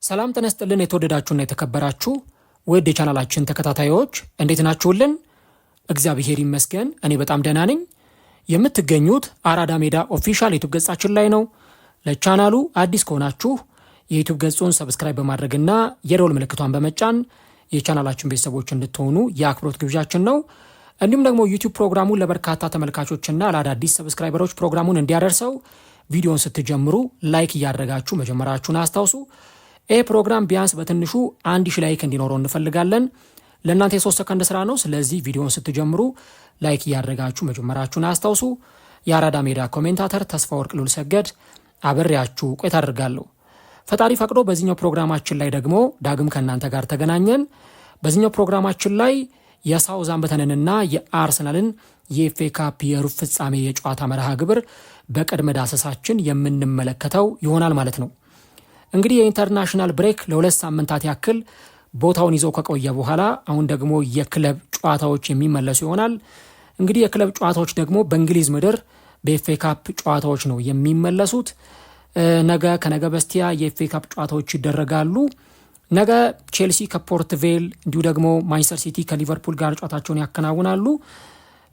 ሰላም ተነስተልን የተወደዳችሁና የተከበራችሁ ወደ ቻናላችን ተከታታዮች እንዴት ናችሁልን? እግዚአብሔር ይመስገን እኔ በጣም ደህና ነኝ። የምትገኙት አራዳ ሜዳ ኦፊሻል ዩቲዩብ ገጻችን ላይ ነው። ለቻናሉ አዲስ ከሆናችሁ የዩቲዩብ ገጹን ሰብስክራይብ በማድረግና የደወል ምልክቷን በመጫን የቻናላችን ቤተሰቦች እንድትሆኑ የአክብሮት ግብዣችን ነው። እንዲሁም ደግሞ ዩቲዩብ ፕሮግራሙን ለበርካታ ተመልካቾችና ለአዳዲስ ሰብስክራይበሮች ፕሮግራሙን እንዲያደርሰው ቪዲዮን ስትጀምሩ ላይክ እያደረጋችሁ መጀመራችሁን አስታውሱ። ይህ ፕሮግራም ቢያንስ በትንሹ 1000 ላይክ እንዲኖረው እንፈልጋለን። ለእናንተ የ3 ሰከንድ ስራ ነው። ስለዚህ ቪዲዮን ስትጀምሩ ላይክ እያደረጋችሁ መጀመራችሁን አስታውሱ። የአራዳ ሜዳ ኮሜንታተር ተስፋ ወርቅ ሉል ሰገድ አብሬያችሁ ቆይታ አደርጋለሁ። ፈጣሪ ፈቅዶ በዚህኛው ፕሮግራማችን ላይ ደግሞ ዳግም ከእናንተ ጋር ተገናኘን። በዚህኛው ፕሮግራማችን ላይ የሳውዛምፕተንንና የአርሰናልን የኤፍኤ ካፕ የሩብ ፍጻሜ የጨዋታ መርሃ ግብር በቅድመ ዳሰሳችን የምንመለከተው ይሆናል ማለት ነው። እንግዲህ የኢንተርናሽናል ብሬክ ለ2 ሳምንታት ያክል ቦታውን ይዘው ከቆየ በኋላ አሁን ደግሞ የክለብ ጨዋታዎች የሚመለሱ ይሆናል። እንግዲህ የክለብ ጨዋታዎች ደግሞ በእንግሊዝ ምድር በኤፍኤ ካፕ ጨዋታዎች ነው የሚመለሱት። ነገ ከነገ በስቲያ የኤፍኤ ካፕ ጨዋታዎች ይደረጋሉ። ነገ ቼልሲ ከፖርት ቬል እንዲሁ ደግሞ ማንቸስተር ሲቲ ከሊቨርፑል ጋር ጨዋታቸውን ያከናውናሉ።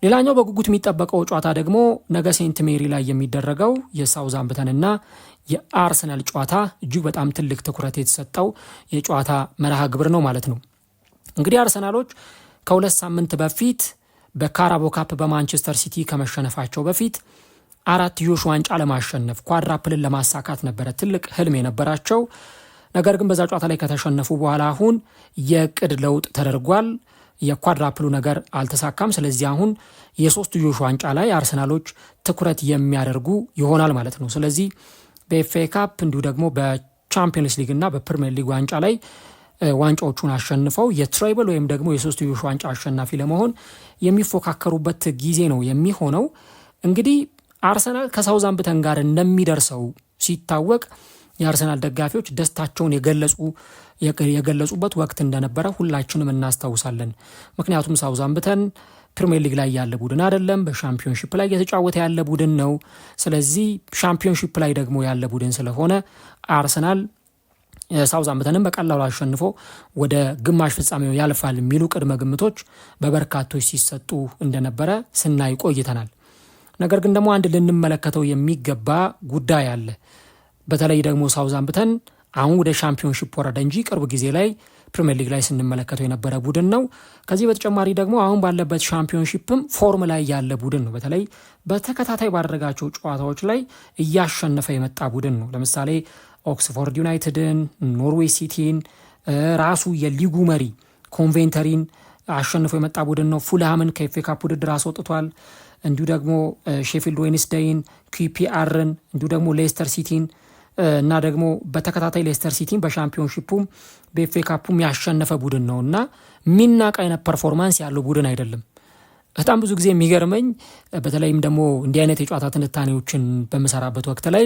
ሌላኛው በጉጉት የሚጠበቀው ጨዋታ ደግሞ ነገ ሴንት ሜሪ ላይ የሚደረገው የሳውዛምፕተንና የአርሰናል ጨዋታ እጅግ በጣም ትልቅ ትኩረት የተሰጠው የጨዋታ መርሃ ግብር ነው ማለት ነው። እንግዲህ አርሰናሎች ከ2 ሳምንት በፊት በካራቦ ካፕ በማንቸስተር ሲቲ ከመሸነፋቸው በፊት 4 ዋንጫ ለማሸነፍ ኳድራፕልን ለማሳካት ነበረ ትልቅ ህልም የነበራቸው። ነገር ግን በዛ ጨዋታ ላይ ከተሸነፉ በኋላ አሁን የቅድ ለውጥ ተደርጓል። የኳድራፕሉ ነገር አልተሳካም። ስለዚህ አሁን የ3 ዋንጫ ላይ አርሰናሎች ትኩረት የሚያደርጉ ይሆናል ማለት ነው። ስለዚህ በኤፍኤ ካፕ እንዲሁ ደግሞ በቻምፒየንስ ሊግ እና በፕሪሚየር ሊግ ዋንጫ ላይ ዋንጫዎቹን አሸንፈው የትሬብል ወይም ደግሞ የ3 ዋንጫ አሸናፊ ለመሆን የሚፎካከሩበት ጊዜ ነው የሚሆነው። እንግዲህ አርሰናል ከሳውዛምፕተን ጋር እንደሚደርሰው ሲታወቅ የአርሰናል ደጋፊዎች ደስታቸውን የገለጹበት ወቅት እንደነበረ ሁላችንም እናስታውሳለን። ምክንያቱም ሳውዛምፕተን ፕሪሚየር ሊግ ላይ ያለ ቡድን አይደለም፣ በሻምፒዮንሺፕ ላይ እየተጫወተ ያለ ቡድን ነው። ስለዚህ ሻምፒዮንሺፕ ላይ ደግሞ ያለ ቡድን ስለሆነ አርሰናል ሳውዛምፕተንን በቀላሉ አሸንፎ ወደ ግማሽ ፍጻሜው ያልፋል የሚሉ ቅድመ ግምቶች በበርካቶች ሲሰጡ እንደነበረ ስናይ ቆይተናል። ነገር ግን ደግሞ አንድ ልንመለከተው የሚገባ ጉዳይ አለ። በተለይ ደግሞ ሳውዛምፕተን አሁን ወደ ሻምፒዮንሺፕ ወረደ እንጂ ቅርብ ጊዜ ላይ ፕሪሚየር ሊግ ላይ ስንመለከተው የነበረ ቡድን ነው። ከዚህ በተጨማሪ ደግሞ አሁን ባለበት ሻምፒዮንሺፕም ፎርም ላይ ያለ ቡድን ነው። በተለይ በተከታታይ ባደረጋቸው ጨዋታዎች ላይ እያሸነፈ የመጣ ቡድን ነው። ለምሳሌ ኦክስፎርድ ዩናይትድን፣ ኖርዌይ ሲቲን፣ ራሱ የሊጉ መሪ ኮንቬንተሪን አሸንፎ የመጣ ቡድን ነው። ፉልሃምን ከኤፍኤ ካፕ ውድድር አስወጥቷል። እንዲሁ ደግሞ ሼፊልድ ዌንስዴይን፣ ኪፒአርን እንዲሁ ደግሞ ሌስተር ሲቲን እና ደግሞ በተከታታይ ሌስተር ሲቲን በሻምፒዮንሺፑም በኤፍኤ ካፑም ያሸነፈ ቡድን ነው እና ሚናቅ አይነት ፐርፎርማንስ ያለው ቡድን አይደለም። በጣም ብዙ ጊዜ የሚገርመኝ በተለይም ደግሞ እንዲህ አይነት የጨዋታ ትንታኔዎችን በምሰራበት ወቅት ላይ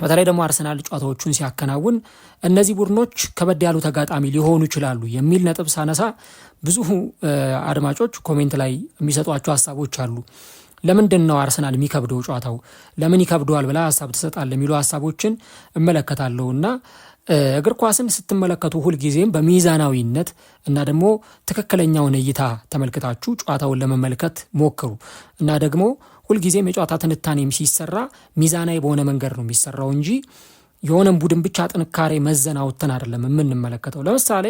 በተለይ ደግሞ አርሰናል ጨዋታዎቹን ሲያከናውን እነዚህ ቡድኖች ከበድ ያሉ ተጋጣሚ ሊሆኑ ይችላሉ የሚል ነጥብ ሳነሳ ብዙ አድማጮች ኮሜንት ላይ የሚሰጧቸው ሀሳቦች አሉ። ለምንድን ነው አርሰናል የሚከብደው ጨዋታው ለምን ይከብደዋል ብላ ሀሳብ ትሰጣለህ የሚሉ ሀሳቦችን እመለከታለሁ። እና እግር ኳስን ስትመለከቱ ሁልጊዜም በሚዛናዊነት እና ደግሞ ትክክለኛውን እይታ ተመልክታችሁ ጨዋታውን ለመመልከት ሞክሩ። እና ደግሞ ሁልጊዜም የጨዋታ ትንታኔም ሲሰራ ሚዛናዊ በሆነ መንገድ ነው የሚሰራው እንጂ የሆነም ቡድን ብቻ ጥንካሬ መዘናውተን አይደለም የምንመለከተው። ለምሳሌ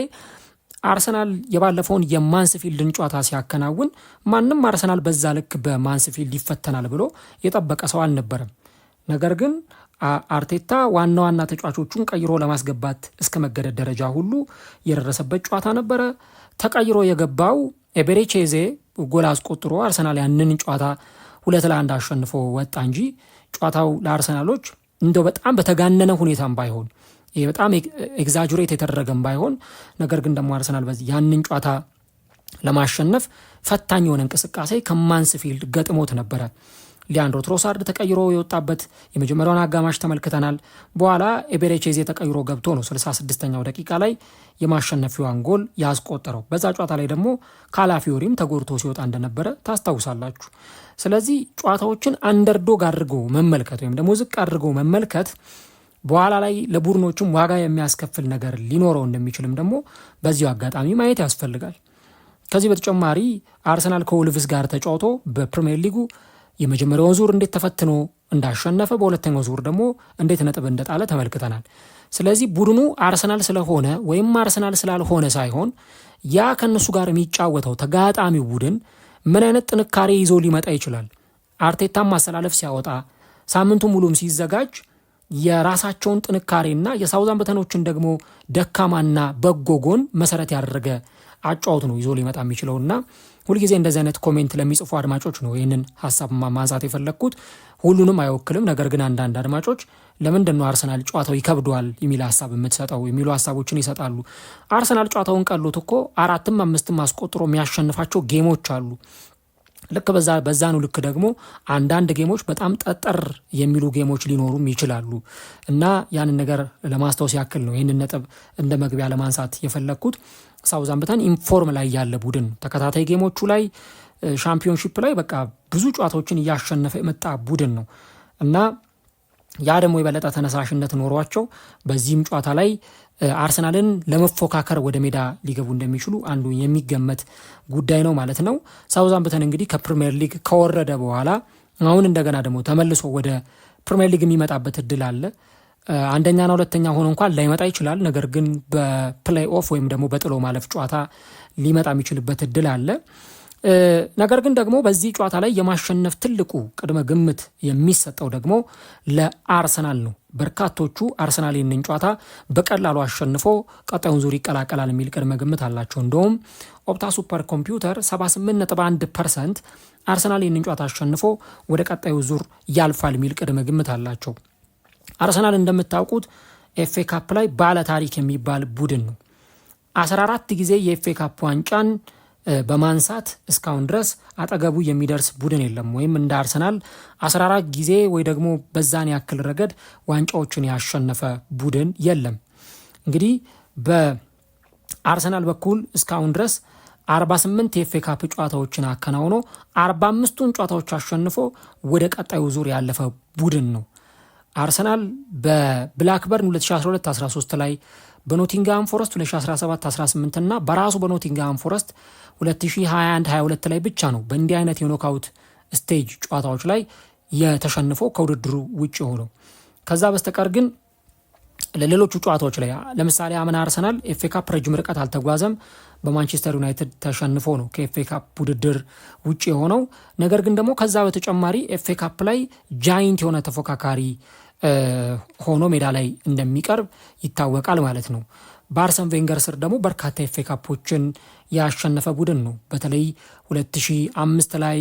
አርሰናል የባለፈውን የማንስፊልድን ጨዋታ ሲያከናውን ማንም አርሰናል በዛ ልክ በማንስፊልድ ይፈተናል ብሎ የጠበቀ ሰው አልነበረም። ነገር ግን አርቴታ ዋና ተጫዋቾቹን ቀይሮ ለማስገባት እስከ መገደድ ደረጃ ሁሉ የደረሰበት ጨዋታ ነበረ። ተቀይሮ የገባው ኤቤሬቼዜ ጎል አስቆጥሮ አርሰናል ያንን ጨዋታ 2-1 አሸንፎ ወጣ እንጂ ጨዋታው ለአርሰናሎች እንደው በጣም በተጋነነ ሁኔታም ባይሆን ይሄ በጣም ኤግዛጁሬት የተደረገም ባይሆን ነገር ግን ደግሞ አርሰናል በዚህ ያንን ጨዋታ ለማሸነፍ ፈታኝ የሆነ እንቅስቃሴ ከማንስፊልድ ገጥሞት ነበረ። ሊያንድሮ ትሮሳርድ ተቀይሮ የወጣበት የመጀመሪያውን አጋማሽ ተመልክተናል። በኋላ ኤቤሬቼዜ ተቀይሮ ገብቶ ነው 66ኛው ደቂቃ ላይ የማሸነፊያውን ጎል ያስቆጠረው። በዛ ጨዋታ ላይ ደግሞ ካላፊዮሪም ተጎድቶ ሲወጣ እንደነበረ ታስታውሳላችሁ። ስለዚህ ጨዋታዎችን አንደርዶግ አድርጎ መመልከት ወይም ደግሞ ዝቅ አድርጎ መመልከት በኋላ ላይ ለቡድኖቹም ዋጋ የሚያስከፍል ነገር ሊኖረው እንደሚችልም ደግሞ በዚሁ አጋጣሚ ማየት ያስፈልጋል። ከዚህ በተጨማሪ አርሰናል ከወልቭስ ጋር ተጫውቶ በፕሪሚየር ሊጉ የመጀመሪያውን ዙር እንዴት ተፈትኖ እንዳሸነፈ፣ በሁለተኛው ዙር ደግሞ እንዴት ነጥብ እንደጣለ ተመልክተናል። ስለዚህ ቡድኑ አርሰናል ስለሆነ ወይም አርሰናል ስላልሆነ ሳይሆን ያ ከነሱ ጋር የሚጫወተው ተጋጣሚው ቡድን ምን አይነት ጥንካሬ ይዞ ሊመጣ ይችላል። አርቴታም ማሰላለፍ ሲያወጣ ሳምንቱ ሙሉም ሲዘጋጅ የራሳቸውን ጥንካሬና የሳውዛምፕተኖችን ደግሞ ደካማና በጎ ጎን መሰረት ያደረገ አጫውት ነው ይዞ ሊመጣ የሚችለውና ሁልጊዜ እንደዚህ አይነት ኮሜንት ለሚጽፉ አድማጮች ነው ይህንን ሀሳብ ማንሳት የፈለግኩት። ሁሉንም አይወክልም። ነገር ግን አንዳንድ አድማጮች ለምንድን ነው አርሰናል ጨዋታው ይከብደዋል የሚል ሀሳብ የምትሰጠው የሚሉ ሀሳቦችን ይሰጣሉ። አርሰናል ጨዋታውን ቀሎት እኮ 4ም 5ም አስቆጥሮ የሚያሸንፋቸው ጌሞች አሉ። ልክ በዛኑ ልክ ደግሞ አንዳንድ ጌሞች በጣም ጠጠር የሚሉ ጌሞች ሊኖሩም ይችላሉ እና ያንን ነገር ለማስታወስ ያክል ነው ይህንን ነጥብ እንደ መግቢያ ለማንሳት የፈለግኩት። ሳውዛምፕተን ኢንፎርም ላይ ያለ ቡድን ተከታታይ ጌሞቹ ላይ ሻምፒዮንሺፕ ላይ በቃ ብዙ ጨዋታዎችን እያሸነፈ የመጣ ቡድን ነው እና ያ ደግሞ የበለጠ ተነሳሽነት ኖሯቸው በዚህም ጨዋታ ላይ አርሰናልን ለመፎካከር ወደ ሜዳ ሊገቡ እንደሚችሉ አንዱ የሚገመት ጉዳይ ነው ማለት ነው። ሳውዛምፕተን እንግዲህ ከፕሪሚየር ሊግ ከወረደ በኋላ አሁን እንደገና ደግሞ ተመልሶ ወደ ፕሪሚየር ሊግ የሚመጣበት እድል አለ። አንደኛና ሁለተኛ ሆኖ እንኳን ላይመጣ ይችላል። ነገር ግን በፕሌይ ኦፍ ወይም ደግሞ በጥሎ ማለፍ ጨዋታ ሊመጣ የሚችልበት እድል አለ። ነገር ግን ደግሞ በዚህ ጨዋታ ላይ የማሸነፍ ትልቁ ቅድመ ግምት የሚሰጠው ደግሞ ለአርሰናል ነው። በርካቶቹ አርሰናል ይህንን ጨዋታ በቀላሉ አሸንፎ ቀጣዩን ዙር ይቀላቀላል የሚል ቅድመ ግምት አላቸው። እንደውም ኦፕታ ሱፐር ኮምፒውተር 78.1% አርሰናል ይህንን ጨዋታ አሸንፎ ወደ ቀጣዩ ዙር ያልፋል የሚል ቅድመ ግምት አላቸው። አርሰናል እንደምታውቁት ኤፍኤ ካፕ ላይ ባለ ታሪክ የሚባል ቡድን ነው። 14 ጊዜ የኤፍኤ ካፕ ዋንጫን በማንሳት እስካሁን ድረስ አጠገቡ የሚደርስ ቡድን የለም። ወይም እንደ አርሰናል 14 ጊዜ ወይ ደግሞ በዛን ያክል ረገድ ዋንጫዎችን ያሸነፈ ቡድን የለም። እንግዲህ በአርሰናል በኩል እስካሁን ድረስ 48 የኤፍኤ ካፕ ጨዋታዎችን አከናውኖ 45ቱን ጨዋታዎች አሸንፎ ወደ ቀጣዩ ዙር ያለፈ ቡድን ነው። አርሰናል በብላክበርን 2012-13 ላይ በኖቲንግሃም ፎረስት 2017-18 እና በራሱ በኖቲንግሃም ፎረስት 2021-22 ላይ ብቻ ነው በእንዲህ አይነት የኖካውት ስቴጅ ጨዋታዎች ላይ የተሸንፎ ከውድድሩ ውጭ ሆነው። ከዛ በስተቀር ግን ለሌሎቹ ጨዋታዎች ላይ ለምሳሌ አምና አርሰናል ኤፍኤ ካፕ ረጅም ርቀት አልተጓዘም። በማንቸስተር ዩናይትድ ተሸንፎ ነው ከኤፍኤ ካፕ ውድድር ውጭ የሆነው። ነገር ግን ደግሞ ከዛ በተጨማሪ ኤፍኤ ካፕ ላይ ጃይንት የሆነ ተፎካካሪ ሆኖ ሜዳ ላይ እንደሚቀርብ ይታወቃል ማለት ነው። በአርሰን ቬንገር ስር ደግሞ በርካታ ኤፍኤ ካፖችን ያሸነፈ ቡድን ነው። በተለይ 2005 ላይ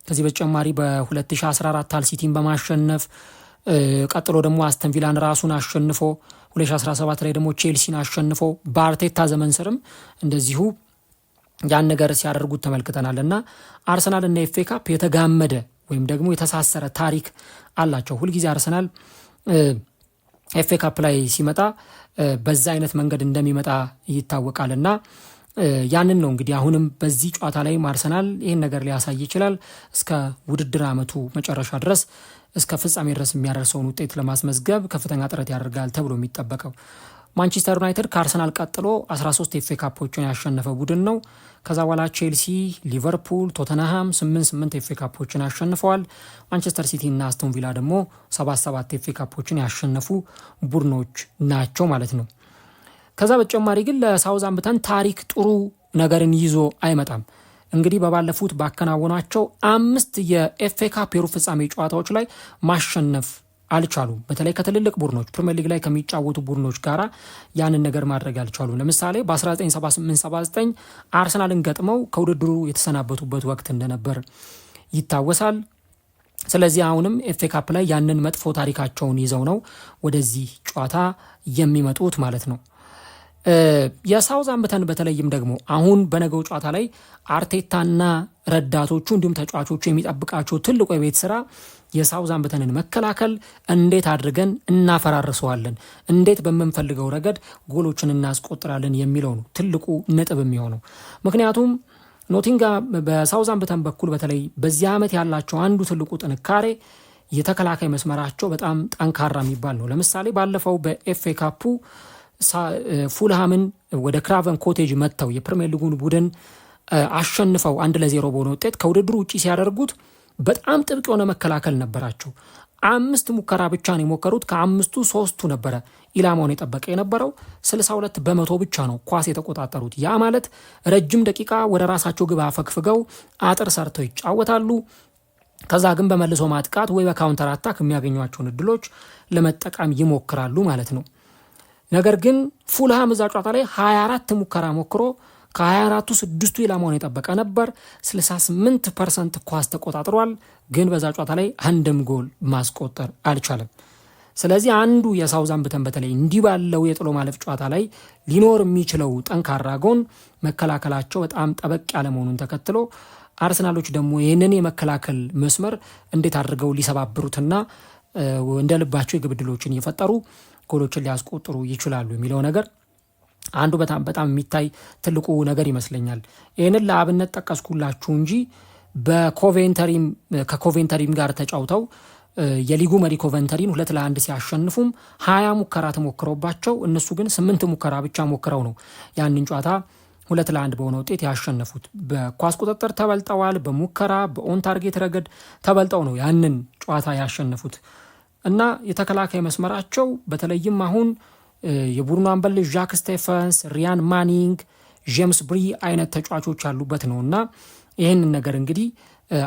ከዚህ በተጨማሪ በ2014 ሃል ሲቲን በማሸነፍ ቀጥሎ ደግሞ አስተን ቪላን ራሱን አሸንፎ 2017 ላይ ደግሞ ቼልሲን አሸንፎ በአርቴታ ዘመን ስርም እንደዚሁ ያን ነገር ሲያደርጉት ተመልክተናል እና አርሰናል እና ኤፍኤ ካፕ የተጋመደ ወይም ደግሞ የተሳሰረ ታሪክ አላቸው። ሁልጊዜ አርሰናል ኤፍኤ ካፕ ላይ ሲመጣ በዛ አይነት መንገድ እንደሚመጣ ይታወቃል እና ያንን ነው እንግዲህ አሁንም በዚህ ጨዋታ ላይ አርሰናል ይህን ነገር ሊያሳይ ይችላል። እስከ ውድድር ዓመቱ መጨረሻ ድረስ እስከ ፍጻሜ ድረስ የሚያደርሰውን ውጤት ለማስመዝገብ ከፍተኛ ጥረት ያደርጋል ተብሎ የሚጠበቀው። ማንቸስተር ዩናይትድ ከአርሰናል ቀጥሎ 13 ኤፍኤ ካፖችን ያሸነፈ ቡድን ነው። ከዛ በኋላ ቼልሲ፣ ሊቨርፑል፣ ቶተንሃም 8 ኤፍኤ ካፖችን ያሸንፈዋል። ማንቸስተር ሲቲ እና አስቶን ቪላ ደግሞ 7 ኤፍኤ ካፖችን ያሸነፉ ቡድኖች ናቸው ማለት ነው። ከዛ በተጨማሪ ግን ለሳውዛምፕተን ታሪክ ጥሩ ነገርን ይዞ አይመጣም። እንግዲህ በባለፉት ባከናወናቸው 5 የኤፍኤ ካፕ የሩብ ፍጻሜ ጨዋታዎች ላይ ማሸነፍ አልቻሉም። በተለይ ከትልልቅ ቡድኖች ፕሪሚየር ሊግ ላይ ከሚጫወቱ ቡድኖች ጋር ያንን ነገር ማድረግ አልቻሉም። ለምሳሌ በ1978-79 አርሰናልን ገጥመው ከውድድሩ የተሰናበቱበት ወቅት እንደነበር ይታወሳል። ስለዚህ አሁንም ኤፍኤ ካፕ ላይ ያንን መጥፎ ታሪካቸውን ይዘው ነው ወደዚህ ጨዋታ የሚመጡት ማለት ነው። የሳውዛምፕተን በተለይም ደግሞ አሁን በነገው ጨዋታ ላይ አርቴታና ረዳቶቹ እንዲሁም ተጫዋቾቹ የሚጠብቃቸው ትልቁ የቤት ስራ የሳውዛምፕተንን መከላከል እንዴት አድርገን እናፈራርሰዋለን፣ እንዴት በምንፈልገው ረገድ ጎሎችን እናስቆጥራለን የሚለው ነው ትልቁ ነጥብ የሚሆነው። ምክንያቱም ኖቲንግሃም በሳውዛምፕተን በኩል በተለይ በዚህ ዓመት ያላቸው አንዱ ትልቁ ጥንካሬ የተከላካይ መስመራቸው በጣም ጠንካራ የሚባል ነው። ለምሳሌ ባለፈው በኤፍኤ ካፑ ፉልሃምን ወደ ክራቨን ኮቴጅ መጥተው የፕሪሚየር ሊጉን ቡድን አሸንፈው 1-0 በሆነ ውጤት ከውድድሩ ውጪ ሲያደርጉት በጣም ጥብቅ የሆነ መከላከል ነበራቸው። 5 ሙከራ ብቻ ነው የሞከሩት። ከ5ቱ 3ቱ ነበረ ኢላማውን የጠበቀ የነበረው። 62 በመቶ ብቻ ነው ኳስ የተቆጣጠሩት። ያ ማለት ረጅም ደቂቃ ወደ ራሳቸው ግብ አፈግፍገው አጥር ሰርተው ይጫወታሉ። ከዛ ግን በመልሶ ማጥቃት ወይ በካውንተር አታክ የሚያገኟቸውን እድሎች ለመጠቀም ይሞክራሉ ማለት ነው። ነገር ግን ፉልሃም እዛ ጨዋታ ላይ 24 ሙከራ ሞክሮ ከ24ቱ 6ቱ ኢላማውን የጠበቀ ነበር። 68% ኳስ ተቆጣጥሯል። ግን በዛ ጨዋታ ላይ አንድም ጎል ማስቆጠር አልቻለም። ስለዚህ አንዱ የሳውዛምፕተን በተለይ እንዲህ ባለው የጥሎ ማለፍ ጨዋታ ላይ ሊኖር የሚችለው ጠንካራ ጎን መከላከላቸው በጣም ጠበቅ ያለ መሆኑን ተከትሎ አርሰናሎች ደግሞ ይህንን የመከላከል መስመር እንዴት አድርገው ሊሰባብሩትና እንደ ልባቸው የግብ ዕድሎችን እየፈጠሩ ጎሎችን ሊያስቆጥሩ ይችላሉ የሚለው ነገር አንዱ በጣም የሚታይ ትልቁ ነገር ይመስለኛል። ይህንን ለአብነት ጠቀስኩላችሁ እንጂ ከኮቬንተሪም ጋር ተጫውተው የሊጉ መሪ ኮቨንተሪን 2-1 ሲያሸንፉም 20 ሙከራ ተሞክረውባቸው እነሱ ግን 8 ሙከራ ብቻ ሞክረው ነው ያንን ጨዋታ 2-1 በሆነ ውጤት ያሸነፉት። በኳስ ቁጥጥር ተበልጠዋል። በሙከራ በኦን ታርጌት ረገድ ተበልጠው ነው ያንን ጨዋታ ያሸነፉት እና የተከላካይ መስመራቸው በተለይም አሁን የቡድኑ አምበል ዣክ ስቴፈንስ፣ ሪያን ማኒንግ፣ ጄምስ ብሪ አይነት ተጫዋቾች ያሉበት ነው እና ይህንን ነገር እንግዲህ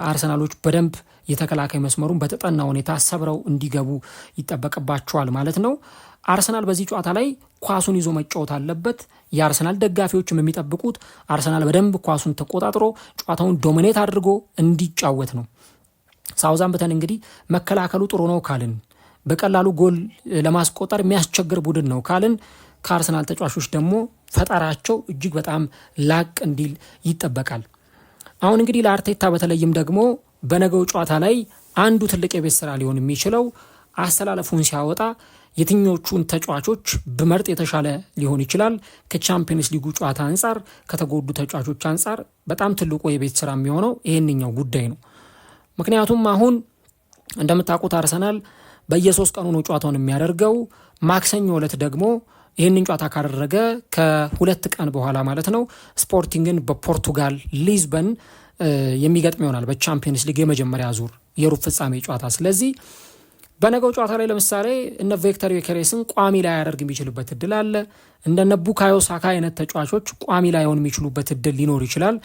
አርሰናሎች በደንብ የተከላካይ መስመሩን በተጠና ሁኔታ ሰብረው እንዲገቡ ይጠበቅባቸዋል ማለት ነው። አርሰናል በዚህ ጨዋታ ላይ ኳሱን ይዞ መጫወት አለበት። የአርሰናል ደጋፊዎችም የሚጠብቁት አርሰናል በደንብ ኳሱን ተቆጣጥሮ ጨዋታውን ዶሚኔት አድርጎ እንዲጫወት ነው። ሳውዛምፕተን እንግዲህ መከላከሉ ጥሩ ነው ካልን፣ በቀላሉ ጎል ለማስቆጠር የሚያስቸግር ቡድን ነው ካልን፣ ከአርሰናል ተጫዋቾች ደግሞ ፈጠራቸው እጅግ በጣም ላቅ እንዲል ይጠበቃል። አሁን እንግዲህ ለአርቴታ በተለይም ደግሞ በነገው ጨዋታ ላይ አንዱ ትልቅ የቤት ስራ ሊሆን የሚችለው አስተላለፉን ሲያወጣ የትኞቹን ተጫዋቾች በመርጥ የተሻለ ሊሆን ይችላል። ከቻምፒየንስ ሊጉ ጨዋታ አንጻር፣ ከተጎዱ ተጫዋቾች አንጻር በጣም ትልቁ የቤት ስራ የሚሆነው ይሄንኛው ጉዳይ ነው። ምክንያቱም አሁን እንደምታውቁት አርሰናል በየ3 ቀኑ ነው ጨዋታውን የሚያደርገው። ማክሰኞ ዕለት ደግሞ ይህንን ጨዋታ ካደረገ ከ2 ቀን በኋላ ማለት ነው ስፖርቲንግን በፖርቱጋል ሊዝበን የሚገጥም ይሆናል በቻምፒየንስ ሊግ የመጀመሪያ ዙር የሩብ ፍጻሜ ጨዋታ። ስለዚህ በነገው ጨዋታ ላይ ለምሳሌ እነ ቪክተር ዮኬሬስን ቋሚ ላይ ያደርግ የሚችልበት እድል አለ። እንደነ ቡካዮ ሳካ አይነት ተጫዋቾች ቋሚ ላይ ሆን የሚችሉበት እድል ሊኖር ይችላል።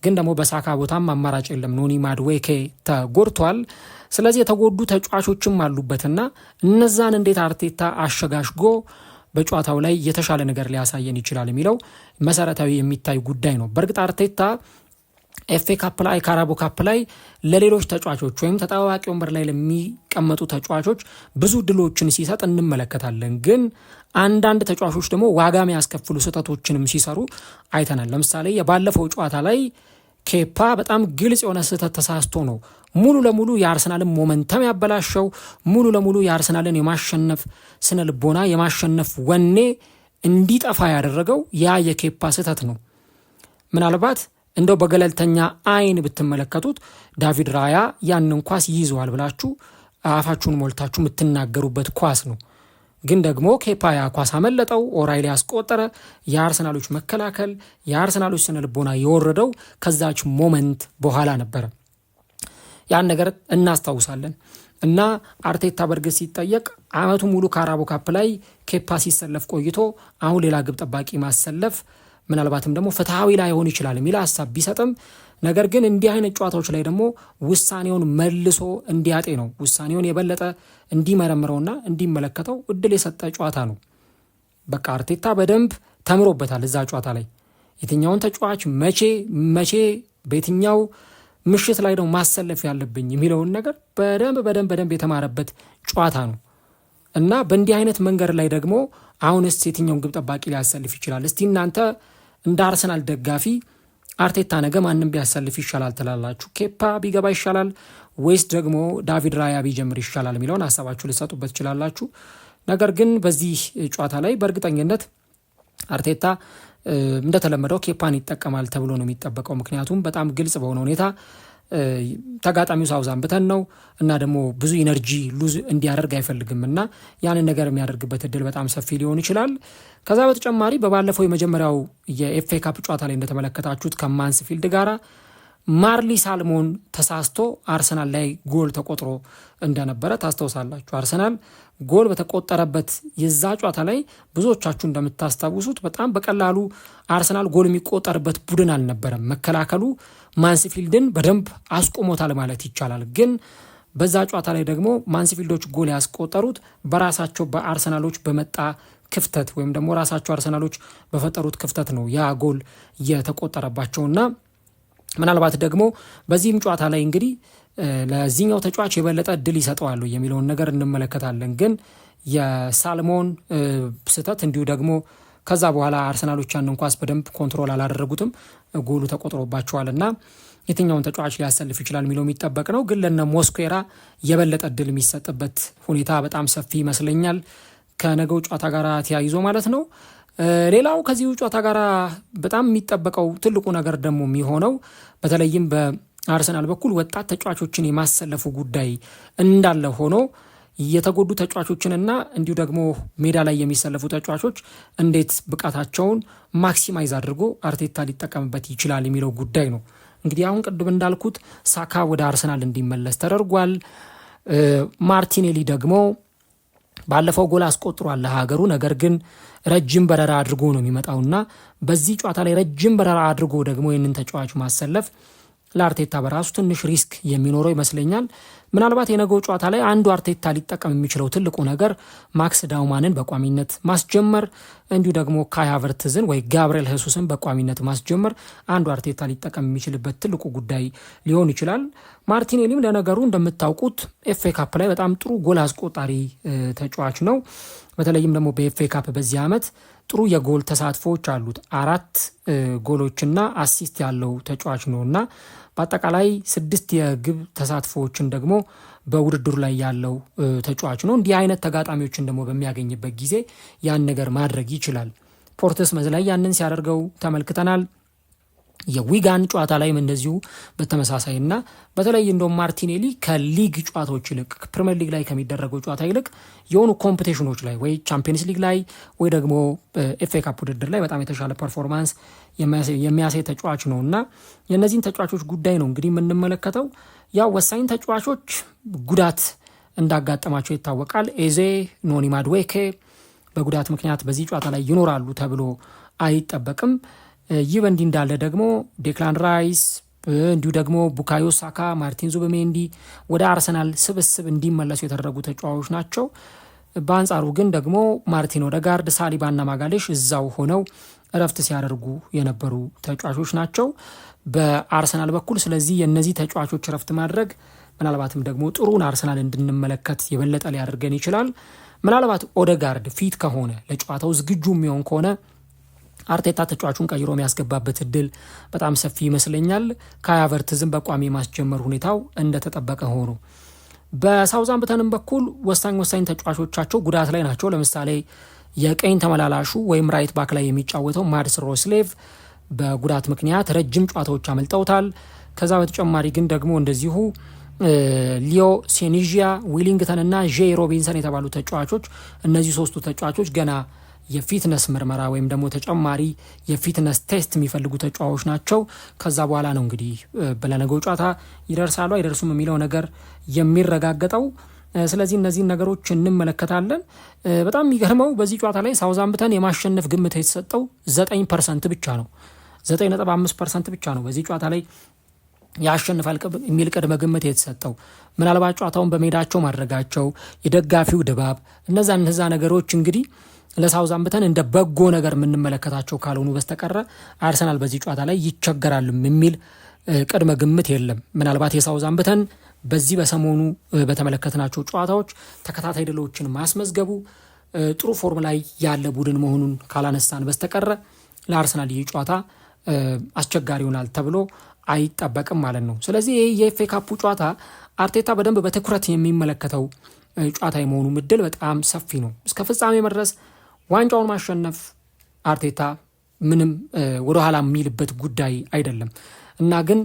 ግን ደግሞ በሳካ ቦታም አማራጭ የለም። ኖኒ ማድዌኬ ተጎድቷል። ስለዚህ የተጎዱ ተጫዋቾችም አሉበትና እነዛን እንዴት አርቴታ አሸጋሽጎ በጨዋታው ላይ የተሻለ ነገር ሊያሳየን ይችላል የሚለው መሰረታዊ የሚታይ ጉዳይ ነው። በእርግጥ አርቴታ ኤፍኤ ካፕ ላይ ካራቦ ካፕ ላይ ለሌሎች ተጫዋቾች ወይም ተጠባባቂ ወንበር ላይ ለሚቀመጡ ተጫዋቾች ብዙ ድሎችን ሲሰጥ እንመለከታለን። ግን አንዳንድ ተጫዋቾች ደግሞ ዋጋ የሚያስከፍሉ ስህተቶችንም ሲሰሩ አይተናል። ለምሳሌ የባለፈው ጨዋታ ላይ ኬፓ በጣም ግልጽ የሆነ ስህተት ተሳስቶ ነው ሙሉ ለሙሉ የአርሰናልን ሞመንተም ያበላሸው። ሙሉ ለሙሉ የአርሰናልን የማሸነፍ ስነ ልቦና የማሸነፍ ወኔ እንዲጠፋ ያደረገው ያ የኬፓ ስህተት ነው። ምናልባት እንደው በገለልተኛ አይን ብትመለከቱት ዳቪድ ራያ ያንን ኳስ ይይዘዋል ብላችሁ አፋችሁን ሞልታችሁ የምትናገሩበት ኳስ ነው። ግን ደግሞ ኬፓ ያ ኳስ አመለጠው፣ ኦራይሊ ያስቆጠረ። የአርሰናሎች መከላከል የአርሰናሎች ስነ ልቦና የወረደው ከዛች ሞመንት በኋላ ነበረ። ያን ነገር እናስታውሳለን። እና አርቴታ በርግጥ ሲጠየቅ አመቱ ሙሉ ካራቦ ካፕ ላይ ኬፓ ሲሰለፍ ቆይቶ አሁን ሌላ ግብ ጠባቂ ማሰለፍ ምናልባትም ደግሞ ፍትሃዊ ላይሆን ይችላል የሚል ሀሳብ ቢሰጥም ነገር ግን እንዲህ አይነት ጨዋታዎች ላይ ደግሞ ውሳኔውን መልሶ እንዲያጤ ነው ውሳኔውን የበለጠ እንዲመረምረውና እንዲመለከተው እድል የሰጠ ጨዋታ ነው። በቃ አርቴታ በደንብ ተምሮበታል። እዛ ጨዋታ ላይ የትኛውን ተጫዋች መቼ በየትኛው ምሽት ላይ ነው ማሰለፍ ያለብኝ የሚለውን ነገር በደንብ የተማረበት ጨዋታ ነው እና በእንዲህ አይነት መንገድ ላይ ደግሞ አሁንስ የትኛውን ግብ ጠባቂ ሊያሰልፍ ይችላል? እስቲ እናንተ እንደ አርሰናል ደጋፊ አርቴታ ነገ ማንም ቢያሰልፍ ይሻላል ትላላችሁ? ኬፓ ቢገባ ይሻላል ወይስ ደግሞ ዳቪድ ራያ ቢጀምር ይሻላል የሚለውን ሀሳባችሁ ልሰጡበት ይችላላችሁ። ነገር ግን በዚህ ጨዋታ ላይ በእርግጠኝነት አርቴታ እንደተለመደው ኬፓን ይጠቀማል ተብሎ ነው የሚጠበቀው። ምክንያቱም በጣም ግልጽ በሆነ ሁኔታ ተጋጣሚው ሳውዛምፕተን ነው እና ደግሞ ብዙ ኢነርጂ ሉዝ እንዲያደርግ አይፈልግም እና ያንን ነገር የሚያደርግበት እድል በጣም ሰፊ ሊሆን ይችላል። ከዛ በተጨማሪ በባለፈው የመጀመሪያው የኤፍኤ ካፕ ጨዋታ ላይ እንደተመለከታችሁት ከማንስፊልድ ጋራ ማርሊ ሳልሞን ተሳስቶ አርሰናል ላይ ጎል ተቆጥሮ እንደነበረ ታስታውሳላችሁ። አርሰናል ጎል በተቆጠረበት የዛ ጨዋታ ላይ ብዙዎቻችሁ እንደምታስታውሱት በጣም በቀላሉ አርሰናል ጎል የሚቆጠርበት ቡድን አልነበረም። መከላከሉ ማንስፊልድን በደንብ አስቆሞታል ማለት ይቻላል። ግን በዛ ጨዋታ ላይ ደግሞ ማንስፊልዶች ጎል ያስቆጠሩት በራሳቸው በአርሰናሎች በመጣ ክፍተት ወይም ደግሞ ራሳቸው አርሰናሎች በፈጠሩት ክፍተት ነው ያ ጎል የተቆጠረባቸውና ምናልባት ደግሞ በዚህም ጨዋታ ላይ እንግዲህ ለዚህኛው ተጫዋች የበለጠ እድል ይሰጠዋሉ የሚለውን ነገር እንመለከታለን። ግን የሳልሞን ስህተት እንዲሁ ደግሞ ከዛ በኋላ አርሰናሎች ያንን ኳስ በደንብ ኮንትሮል አላደረጉትም፣ ጎሉ ተቆጥሮባቸዋልና የትኛውን ተጫዋች ሊያሰልፍ ይችላል የሚለው የሚጠበቅ ነው። ግን ለነ ሞስኩዌራ የበለጠ እድል የሚሰጥበት ሁኔታ በጣም ሰፊ ይመስለኛል ከነገው ጨዋታ ጋር ተያይዞ ማለት ነው። ሌላው ከዚሁ ጨዋታ ጋር በጣም የሚጠበቀው ትልቁ ነገር ደግሞ የሚሆነው በተለይም በአርሰናል በኩል ወጣት ተጫዋቾችን የማሰለፉ ጉዳይ እንዳለ ሆኖ የተጎዱ ተጫዋቾችንና እንዲሁ ደግሞ ሜዳ ላይ የሚሰለፉ ተጫዋቾች እንዴት ብቃታቸውን ማክሲማይዝ አድርጎ አርቴታ ሊጠቀምበት ይችላል የሚለው ጉዳይ ነው። እንግዲህ አሁን ቅድም እንዳልኩት ሳካ ወደ አርሰናል እንዲመለስ ተደርጓል። ማርቲኔሊ ደግሞ ባለፈው ጎል አስቆጥሯል ለሀገሩ። ነገር ግን ረጅም በረራ አድርጎ ነው የሚመጣውና በዚህ ጨዋታ ላይ ረጅም በረራ አድርጎ ደግሞ ይህንን ተጫዋች ማሰለፍ ለአርቴታ በራሱ ትንሽ ሪስክ የሚኖረው ይመስለኛል። ምናልባት የነገው ጨዋታ ላይ አንዱ አርቴታ ሊጠቀም የሚችለው ትልቁ ነገር ማክስ ዳውማንን በቋሚነት ማስጀመር፣ እንዲሁ ደግሞ ካይ ሃቨርትዝን ወይ ጋብርኤል ሄሱስን በቋሚነት ማስጀመር አንዱ አርቴታ ሊጠቀም የሚችልበት ትልቁ ጉዳይ ሊሆን ይችላል። ማርቲኔሊም ለነገሩ እንደምታውቁት ኤፍኤ ካፕ ላይ በጣም ጥሩ ጎል አስቆጣሪ ተጫዋች ነው። በተለይም ደግሞ በኤፍኤ ካፕ በዚህ ዓመት ጥሩ የጎል ተሳትፎዎች አሉት። 4 ጎሎችና አሲስት ያለው ተጫዋች ነው እና በአጠቃላይ 6 የግብ ተሳትፎዎችን ደግሞ በውድድሩ ላይ ያለው ተጫዋች ነው። እንዲህ አይነት ተጋጣሚዎችን ደግሞ በሚያገኝበት ጊዜ ያን ነገር ማድረግ ይችላል። ፖርትስመዝ ላይ ያንን ሲያደርገው ተመልክተናል። የዊጋን ጨዋታ ላይም እንደዚሁ በተመሳሳይና በተለይ እንደውም ማርቲኔሊ ከሊግ ጨዋታዎች ይልቅ ፕሪሚየር ሊግ ላይ ከሚደረገው ጨዋታ ይልቅ የሆኑ ኮምፒቲሽኖች ላይ ወይ ቻምፒየንስ ሊግ ላይ ወይ ደግሞ ኤፍኤ ካፕ ውድድር ላይ በጣም የተሻለ ፐርፎርማንስ የሚያሳይ ተጫዋች ነው እና የእነዚህን ተጫዋቾች ጉዳይ ነው እንግዲህ የምንመለከተው። ያው ወሳኝ ተጫዋቾች ጉዳት እንዳጋጠማቸው ይታወቃል። ኤዜ፣ ኖኒ ማድዌኬ በጉዳት ምክንያት በዚህ ጨዋታ ላይ ይኖራሉ ተብሎ አይጠበቅም። ይህ በእንዲህ እንዳለ ደግሞ ዴክላን ራይስ እንዲሁ ደግሞ ቡካዮ ሳካ፣ ማርቲን ዙቢሜንዲ ወደ አርሰናል ስብስብ እንዲመለሱ የተደረጉ ተጫዋቾች ናቸው። በአንጻሩ ግን ደግሞ ማርቲን ኦዴጋርድ፣ ሳሊባና ማጋሌሽ እዛው ሆነው እረፍት ሲያደርጉ የነበሩ ተጫዋቾች ናቸው በአርሰናል በኩል። ስለዚህ የእነዚህ ተጫዋቾች እረፍት ማድረግ ምናልባትም ደግሞ ጥሩን አርሰናል እንድንመለከት የበለጠ ሊያደርገን ይችላል። ምናልባት ኦዴጋርድ ፊት ከሆነ ለጨዋታው ዝግጁ የሚሆን ከሆነ አርቴታ ተጫዋቹን ቀይሮ የሚያስገባበት እድል በጣም ሰፊ ይመስለኛል። ካይ ሃቨርትዝም በቋሚ ማስጀመር ሁኔታው እንደተጠበቀ ሆኖ በሳውዛምፕተንም በኩል ወሳኝ ተጫዋቾቻቸው ጉዳት ላይ ናቸው። ለምሳሌ የቀኝ ተመላላሹ ወይም ራይት ባክ ላይ የሚጫወተው ማድስ ሮስሌቭ በጉዳት ምክንያት ረጅም ጨዋታዎች አመልጠውታል። ከዛ በተጨማሪ ግን ደግሞ እንደዚሁ ሊዮ ሴኒዥያ፣ ዊሊንግተን እና ጄ ሮቢንሰን የተባሉ ተጫዋቾች እነዚህ 3ቱ ተጫዋቾች ገና የፊትነስ ምርመራ ወይም ደግሞ ተጨማሪ የፊትነስ ቴስት የሚፈልጉ ተጫዋቾች ናቸው። ከዛ በኋላ ነው እንግዲህ በለነገው ጨዋታ ይደርሳሉ አይደርሱም የሚለው ነገር የሚረጋገጠው። ስለዚህ እነዚህን ነገሮች እንመለከታለን። በጣም የሚገርመው በዚህ ጨዋታ ላይ ሳውዛምፕተን የማሸነፍ ግምት የተሰጠው 9% ብቻ ነው። 9.5% ብቻ ነው በዚህ ጨዋታ ላይ ያሸንፋል የሚል ቅድመ ግምት የተሰጠው። ምናልባት ጨዋታውን በሜዳቸው ማድረጋቸው፣ የደጋፊው ድባብ፣ እነዛ ነገሮች እንግዲህ ለሳውዛምፕተን እንደ በጎ ነገር የምንመለከታቸው ካልሆኑ በስተቀረ አርሰናል በዚህ ጨዋታ ላይ ይቸገራል የሚል ቅድመ ግምት የለም። ምናልባት የሳውዛምፕተን በዚህ በሰሞኑ በተመለከትናቸው ጨዋታዎች ተከታታይ ድሎችን ማስመዝገቡ ጥሩ ፎርም ላይ ያለ ቡድን መሆኑን ካላነሳን በስተቀረ ለአርሰናል ይህ ጨዋታ አስቸጋሪ ይሆናል ተብሎ አይጠበቅም ማለት ነው። ስለዚህ ይህ የኤፍኤ ካፑ ጨዋታ አርቴታ በደንብ በትኩረት የሚመለከተው ጨዋታ የመሆኑ እድል በጣም ሰፊ ነው። እስከ ፍጻሜ መድረስ ዋንጫውን ማሸነፍ አርቴታ ምንም ወደኋላ የሚልበት ጉዳይ አይደለም እና ግን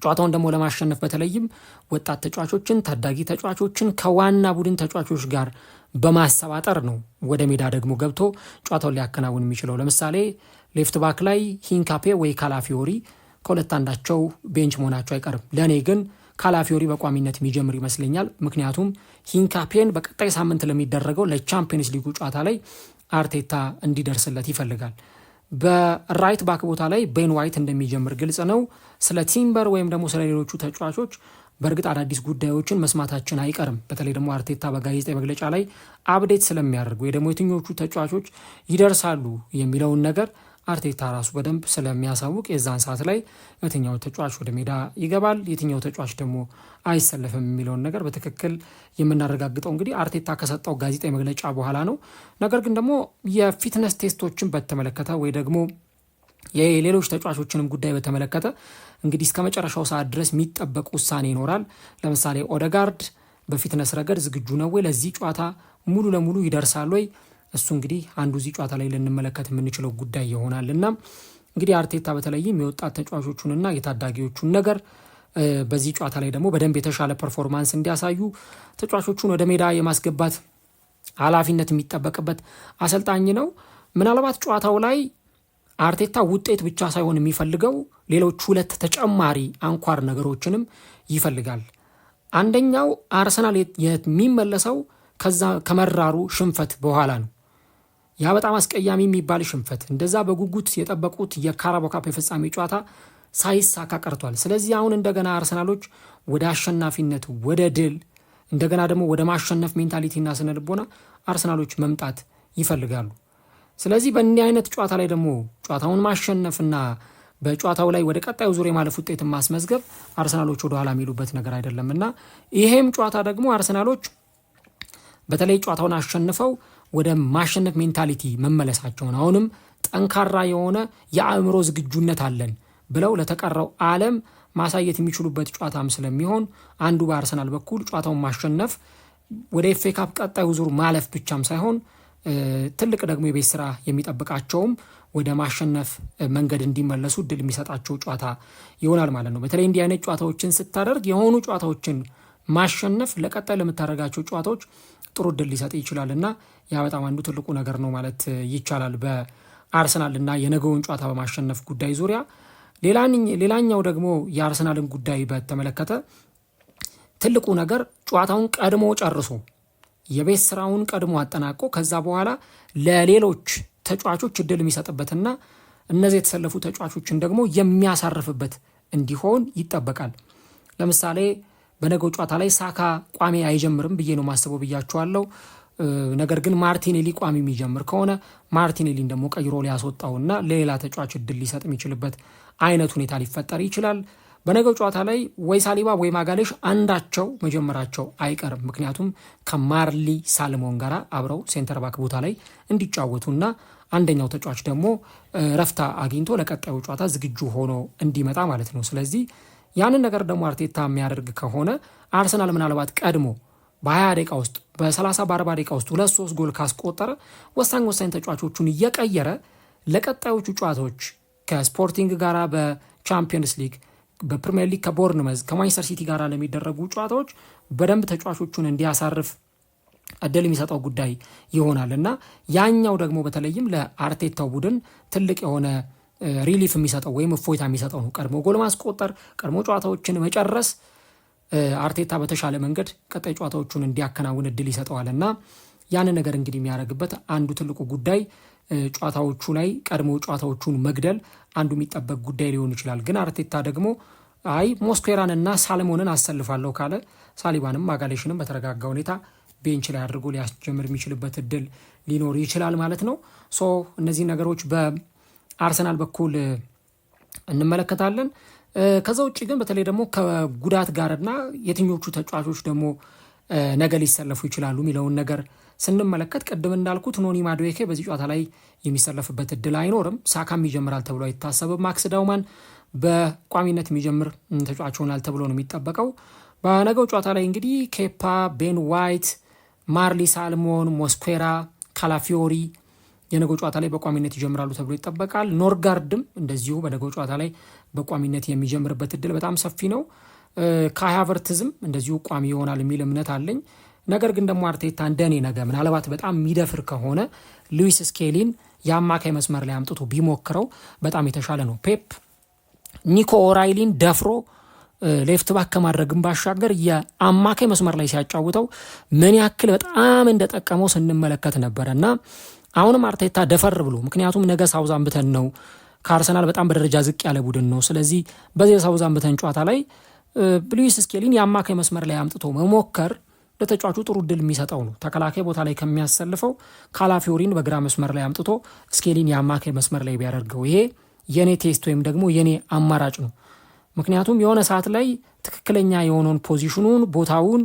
ጨዋታውን ደግሞ ለማሸነፍ በተለይም ወጣት ተጫዋቾችን፣ ታዳጊ ተጫዋቾችን ከዋና ቡድን ተጫዋቾች ጋር በማሰባጠር ነው ወደ ሜዳ ደግሞ ገብቶ ጨዋታውን ሊያከናውን የሚችለው። ለምሳሌ ሌፍት ባክ ላይ ሂንካፔ ወይ ካላፊዮሪ ከሁለት አንዳቸው ቤንች መሆናቸው አይቀርም። ለእኔ ግን ካላፊዮሪ በቋሚነት የሚጀምር ይመስለኛል። ምክንያቱም ሂንካፔን በቀጣይ ሳምንት ለሚደረገው ለቻምፒየንስ ሊጉ ጨዋታ ላይ አርቴታ እንዲደርስለት ይፈልጋል። በራይት ባክ ቦታ ላይ ቤን ዋይት እንደሚጀምር ግልጽ ነው። ስለ ቲምበር ወይም ደግሞ ስለ ሌሎቹ ተጫዋቾች በእርግጥ አዳዲስ ጉዳዮችን መስማታችን አይቀርም። በተለይ ደግሞ አርቴታ በጋዜጣዊ መግለጫ ላይ አፕዴት ስለሚያደርግ ወይ ደግሞ የትኞቹ ተጫዋቾች ይደርሳሉ የሚለውን ነገር አርቴታ ራሱ በደንብ ስለሚያሳውቅ የዛን ሰዓት ላይ የትኛው ተጫዋች ወደ ሜዳ ይገባል፣ የትኛው ተጫዋች ደግሞ አይሰለፍም የሚለውን ነገር በትክክል የምናረጋግጠው እንግዲህ አርቴታ ከሰጠው ጋዜጣዊ መግለጫ በኋላ ነው። ነገር ግን ደግሞ የፊትነስ ቴስቶችን በተመለከተ ወይ ደግሞ የሌሎች ተጫዋቾችንም ጉዳይ በተመለከተ እንግዲህ እስከ መጨረሻው ሰዓት ድረስ የሚጠበቅ ውሳኔ ይኖራል። ለምሳሌ ኦደጋርድ በፊትነስ ረገድ ዝግጁ ነው ወይ፣ ለዚህ ጨዋታ ሙሉ ለሙሉ ይደርሳል ወይ? እሱ እንግዲህ አንዱ እዚህ ጨዋታ ላይ ልንመለከት የምንችለው ጉዳይ ይሆናል እና እንግዲህ አርቴታ በተለይም የወጣት ተጫዋቾቹንና የታዳጊዎቹን ነገር በዚህ ጨዋታ ላይ ደግሞ በደንብ የተሻለ ፐርፎርማንስ እንዲያሳዩ ተጫዋቾቹን ወደ ሜዳ የማስገባት ኃላፊነት የሚጠበቅበት አሰልጣኝ ነው። ምናልባት ጨዋታው ላይ አርቴታ ውጤት ብቻ ሳይሆን የሚፈልገው ሌሎች ሁለት ተጨማሪ አንኳር ነገሮችንም ይፈልጋል። አንደኛው አርሰናል የሚመለሰው ከዛ ከመራሩ ሽንፈት በኋላ ነው። ያ በጣም አስቀያሚ የሚባል ሽንፈት፣ እንደዛ በጉጉት የጠበቁት የካራባኦ ካፕ የፍጻሜ ጨዋታ ሳይሳካ ቀርቷል። ስለዚህ አሁን እንደገና አርሰናሎች ወደ አሸናፊነት፣ ወደ ድል፣ እንደገና ደግሞ ወደ ማሸነፍ ሜንታሊቲና ስነልቦና አርሰናሎች መምጣት ይፈልጋሉ። ስለዚህ በእንዲህ አይነት ጨዋታ ላይ ደግሞ ጨዋታውን ማሸነፍና በጨዋታው ላይ ወደ ቀጣዩ ዙር የማለፍ ውጤትን ማስመዝገብ አርሰናሎች ወደ ኋላ የሚሉበት ነገር አይደለም እና ይሄም ጨዋታ ደግሞ አርሰናሎች በተለይ ጨዋታውን አሸንፈው ወደ ማሸነፍ ሜንታሊቲ መመለሳቸውን አሁንም ጠንካራ የሆነ የአእምሮ ዝግጁነት አለን ብለው ለተቀረው ዓለም ማሳየት የሚችሉበት ጨዋታም ስለሚሆን አንዱ በአርሰናል በኩል ጨዋታውን ማሸነፍ ወደ ኤፍ ኤ ካፕ ቀጣዩ ዙር ማለፍ ብቻም ሳይሆን ትልቅ ደግሞ የቤት ስራ የሚጠብቃቸውም ወደ ማሸነፍ መንገድ እንዲመለሱ እድል የሚሰጣቸው ጨዋታ ይሆናል ማለት ነው። በተለይ እንዲህ አይነት ጨዋታዎችን ስታደርግ የሆኑ ጨዋታዎችን ማሸነፍ ለቀጣይ ለምታደርጋቸው ጨዋታዎች ጥሩ እድል ሊሰጥ ይችላል እና ያ በጣም አንዱ ትልቁ ነገር ነው ማለት ይቻላል በአርሰናል እና የነገውን ጨዋታ በማሸነፍ ጉዳይ ዙሪያ። ሌላኛው ደግሞ የአርሰናልን ጉዳይ በተመለከተ ትልቁ ነገር ጨዋታውን ቀድሞ ጨርሶ የቤት ስራውን ቀድሞ አጠናቆ ከዛ በኋላ ለሌሎች ተጫዋቾች እድል የሚሰጥበትና እነዚህ የተሰለፉ ተጫዋቾችን ደግሞ የሚያሳርፍበት እንዲሆን ይጠበቃል። ለምሳሌ በነገው ጨዋታ ላይ ሳካ ቋሚ አይጀምርም ብዬ ነው ማስበው ብያቸዋለሁ። ነገር ግን ማርቲኔሊ ቋሚ የሚጀምር ከሆነ ማርቲኔሊን ደግሞ ቀይሮ ሊያስወጣውና ለሌላ ተጫዋች እድል ሊሰጥ የሚችልበት አይነት ሁኔታ ሊፈጠር ይችላል። በነገው ጨዋታ ላይ ወይ ሳሊባ ወይ ማጋሌሽ አንዳቸው መጀመራቸው አይቀርም። ምክንያቱም ከማርሊ ሳልሞን ጋር አብረው ሴንተር ባክ ቦታ ላይ እንዲጫወቱና አንደኛው ተጫዋች ደግሞ ረፍታ አግኝቶ ለቀጣዩ ጨዋታ ዝግጁ ሆኖ እንዲመጣ ማለት ነው። ስለዚህ ያንን ነገር ደግሞ አርቴታ የሚያደርግ ከሆነ አርሰናል ምናልባት ቀድሞ በ20 ደቂቃ ውስጥ በ30 በ40 ደቂቃ ውስጥ 2-3 ጎል ካስቆጠረ ወሳኝ ተጫዋቾቹን እየቀየረ ለቀጣዮቹ ጨዋታዎች ከስፖርቲንግ ጋር በቻምፒየንስ ሊግ፣ በፕሪሚየር ሊግ ከቦርንመዝ ከማንቸስተር ሲቲ ጋር ለሚደረጉ ጨዋታዎች በደንብ ተጫዋቾቹን እንዲያሳርፍ እድል የሚሰጠው ጉዳይ ይሆናል እና ያኛው ደግሞ በተለይም ለአርቴታው ቡድን ትልቅ የሆነ ሪሊፍ የሚሰጠው ወይም እፎይታ የሚሰጠው ነው። ቀድሞ ጎል ማስቆጠር፣ ቀድሞ ጨዋታዎችን መጨረስ አርቴታ በተሻለ መንገድ ቀጣይ ጨዋታዎቹን እንዲያከናውን እድል ይሰጠዋል እና ያንን ነገር እንግዲህ የሚያደርግበት አንዱ ትልቁ ጉዳይ ጨዋታዎቹ ላይ ቀድሞ ጨዋታዎቹን መግደል አንዱ የሚጠበቅ ጉዳይ ሊሆን ይችላል። ግን አርቴታ ደግሞ አይ ሞስኩዌራንና ሳልሞንን አሰልፋለሁ ካለ ሳሊባንም ማጋሌሽንም በተረጋጋ ሁኔታ ቤንች ላይ አድርጎ ሊያስጀምር የሚችልበት እድል ሊኖር ይችላል ማለት ነው። ሶ እነዚህ ነገሮች በአርሰናል በኩል እንመለከታለን። ከዛ ውጭ ግን በተለይ ደግሞ ከጉዳት ጋርና የትኞቹ ተጫዋቾች ደግሞ ነገ ሊሰለፉ ይችላሉ የሚለውን ነገር ስንመለከት ቅድም እንዳልኩት ኖኒ ማዱዌኬ በዚህ ጨዋታ ላይ የሚሰለፍበት እድል አይኖርም። ሳካም ይጀምራል ተብሎ አይታሰብም። ማክስ ዳውማን በቋሚነት የሚጀምር ተጫዋች ሆናል ተብሎ ነው የሚጠበቀው። በነገው ጨዋታ ላይ እንግዲህ ኬፓ፣ ቤን ዋይት፣ ማርሊ ሳልሞን፣ ሞስኩዌራ፣ ካላፊዮሪ የነገው ጨዋታ ላይ በቋሚነት ይጀምራሉ ተብሎ ይጠበቃል። ኖርጋርድም እንደዚሁ በነገው ጨዋታ ላይ በቋሚነት የሚጀምርበት እድል በጣም ሰፊ ነው። ካይ ሃቨርትዝም እንደዚሁ ቋሚ ይሆናል የሚል እምነት አለኝ። ነገር ግን ደግሞ አርቴታ እንደኔ ነገ ምናልባት በጣም የሚደፍር ከሆነ ሉዊስ ስኬሊን የአማካይ መስመር ላይ አምጥቶ ቢሞክረው በጣም የተሻለ ነው። ፔፕ ኒኮ ኦራይሊን ደፍሮ ሌፍት ባክ ከማድረግም ባሻገር የአማካይ መስመር ላይ ሲያጫውተው ምን ያክል በጣም እንደጠቀመው ስንመለከት ነበረ እና አሁንም አርቴታ ደፈር ብሎ ምክንያቱም ነገ ሳውዛምፕተን ነው፣ ከአርሰናል በጣም በደረጃ ዝቅ ያለ ቡድን ነው። ስለዚህ በዚህ ሳውዛምፕተን ጨዋታ ላይ ሉዊስ ስኬሊን የአማካይ መስመር ላይ አምጥቶ መሞከር ለተጫዋቹ ጥሩ ድል የሚሰጠው ነው። ተከላካይ ቦታ ላይ ከሚያሰልፈው ካላፊዮሪን በግራ መስመር ላይ አምጥቶ ስኬሊን የአማካይ መስመር ላይ ቢያደርገው ይሄ የኔ ቴስት ወይም ደግሞ የኔ አማራጭ ነው። ምክንያቱም የሆነ ሰዓት ላይ ትክክለኛ የሆነውን ፖዚሽኑን ቦታውን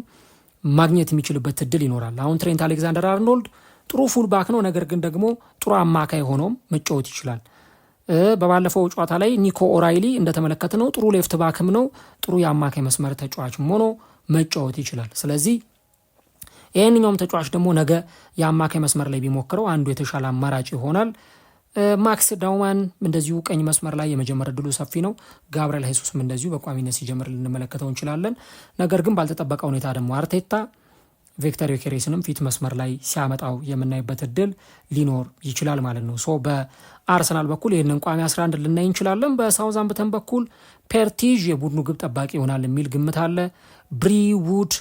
ማግኘት የሚችልበት እድል ይኖራል። አሁን ትሬንት አሌክዛንደር አርኖልድ ጥሩ ፉልባክ ነው፣ ነገር ግን ደግሞ ጥሩ አማካይ ሆኖም መጫወት ይችላል። በባለፈው ጨዋታ ላይ ኒኮ ኦራይሊ እንደተመለከትነው ጥሩ ሌፍት ባክም ነው፣ ጥሩ የአማካይ መስመር ተጫዋችም ሆኖ መጫወት ይችላል። ስለዚህ ይህንኛውም ተጫዋች ደግሞ ነገ የአማካይ መስመር ላይ ቢሞክረው አንዱ የተሻለ አማራጭ ይሆናል። ማክስ ዳውማን እንደዚሁ ቀኝ መስመር ላይ የመጀመር እድሉ ሰፊ ነው። ጋብርኤል ሄሱስም እንደዚሁ በቋሚነት ሲጀምር ልንመለከተው እንችላለን። ነገር ግን ባልተጠበቀ ሁኔታ ደግሞ አርቴታ ቪክተር ዮኬሬስንም ፊት መስመር ላይ ሲያመጣው የምናይበት እድል ሊኖር ይችላል ማለት ነው። በአርሰናል በኩል ይህንን ቋሚ 11 ልናይ እንችላለን። በሳውዛምፕተን በኩል ፔርቲዥ የቡድኑ ግብ ጠባቂ ይሆናል የሚል ግምት አለ። ብሪውድ፣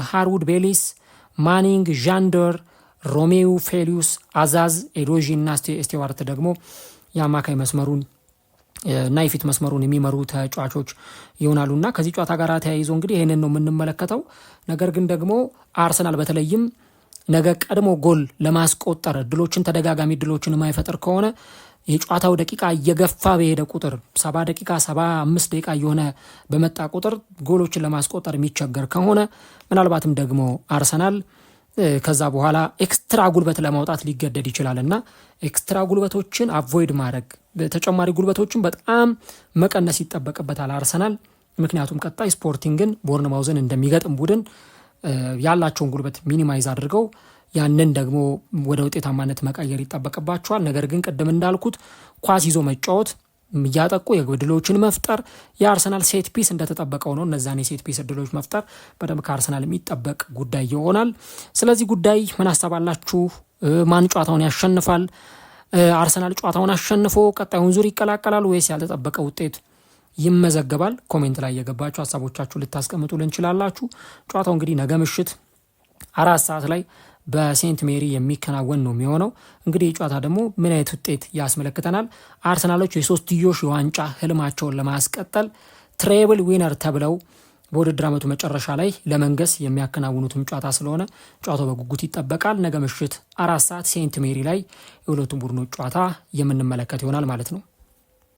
ሃርውድ ቤሊስ፣ ማኒንግ፣ ዣንደር፣ ሮሜው፣ ፌሊዩስ፣ አዛዝ፣ ኤዶጂ እና ስቴዋርት ደግሞ የአማካይ መስመሩን እና የፊት መስመሩን የሚመሩ ተጫዋቾች ይሆናሉና ከዚህ ጨዋታ ጋር ተያይዞ እንግዲህ ይህንን ነው የምንመለከተው። ነገር ግን ደግሞ አርሰናል በተለይም ነገ ቀድሞ ጎል ለማስቆጠር ተደጋጋሚ እድሎችን የማይፈጥር ከሆነ የጨዋታው ደቂቃ እየገፋ በሄደ ቁጥር 70 ደቂቃ 75 ደቂቃ የሆነ በመጣ ቁጥር ጎሎችን ለማስቆጠር የሚቸገር ከሆነ ምናልባትም ደግሞ አርሰናል ከዛ በኋላ ኤክስትራ ጉልበት ለማውጣት ሊገደድ ይችላል እና ኤክስትራ ጉልበቶችን አቮይድ ማድረግ ተጨማሪ ጉልበቶችን በጣም መቀነስ ይጠበቅበታል አርሰናል። ምክንያቱም ቀጣይ ስፖርቲንግን ቦርንማውዝን እንደሚገጥም ቡድን ያላቸውን ጉልበት ሚኒማይዝ አድርገው ያንን ደግሞ ወደ ውጤታማነት መቀየር ይጠበቅባቸዋል። ነገር ግን ቅድም እንዳልኩት ኳስ ይዞ መጫወት፣ እያጠቁ የግድሎችን መፍጠር የአርሰናል ሴት ፒስ እንደተጠበቀው ነው። እነዛን የሴት ፒስ እድሎች መፍጠር በደንብ ከአርሰናል የሚጠበቅ ጉዳይ ይሆናል። ስለዚህ ጉዳይ ምን አሳባላችሁ? ማን ጨዋታውን ያሸንፋል? አርሰናል ጨዋታውን አሸንፎ ቀጣዩን ዙር ይቀላቀላል ወይስ ያልተጠበቀ ውጤት ይመዘገባል? ኮሜንት ላይ የገባችሁ ሀሳቦቻችሁ ልታስቀምጡልን እንችላላችሁ። ጨዋታው እንግዲህ ነገ ምሽት 4 ሰዓት ላይ በሴንት ሜሪ የሚከናወን ነው የሚሆነው። እንግዲህ ጨዋታ ደግሞ ምን አይነት ውጤት ያስመለክተናል? አርሰናሎች የሶስትዮሽ የዋንጫ ህልማቸውን ለማስቀጠል ትሬብል ዊነር ተብለው በውድድር ዓመቱ መጨረሻ ላይ ለመንገስ የሚያከናውኑትም ጨዋታ ስለሆነ ጨዋታው በጉጉት ይጠበቃል። ነገ ምሽት 4 ሰዓት ሴንት ሜሪ ላይ የሁለቱም ቡድኖች ጨዋታ የምንመለከት ይሆናል ማለት ነው።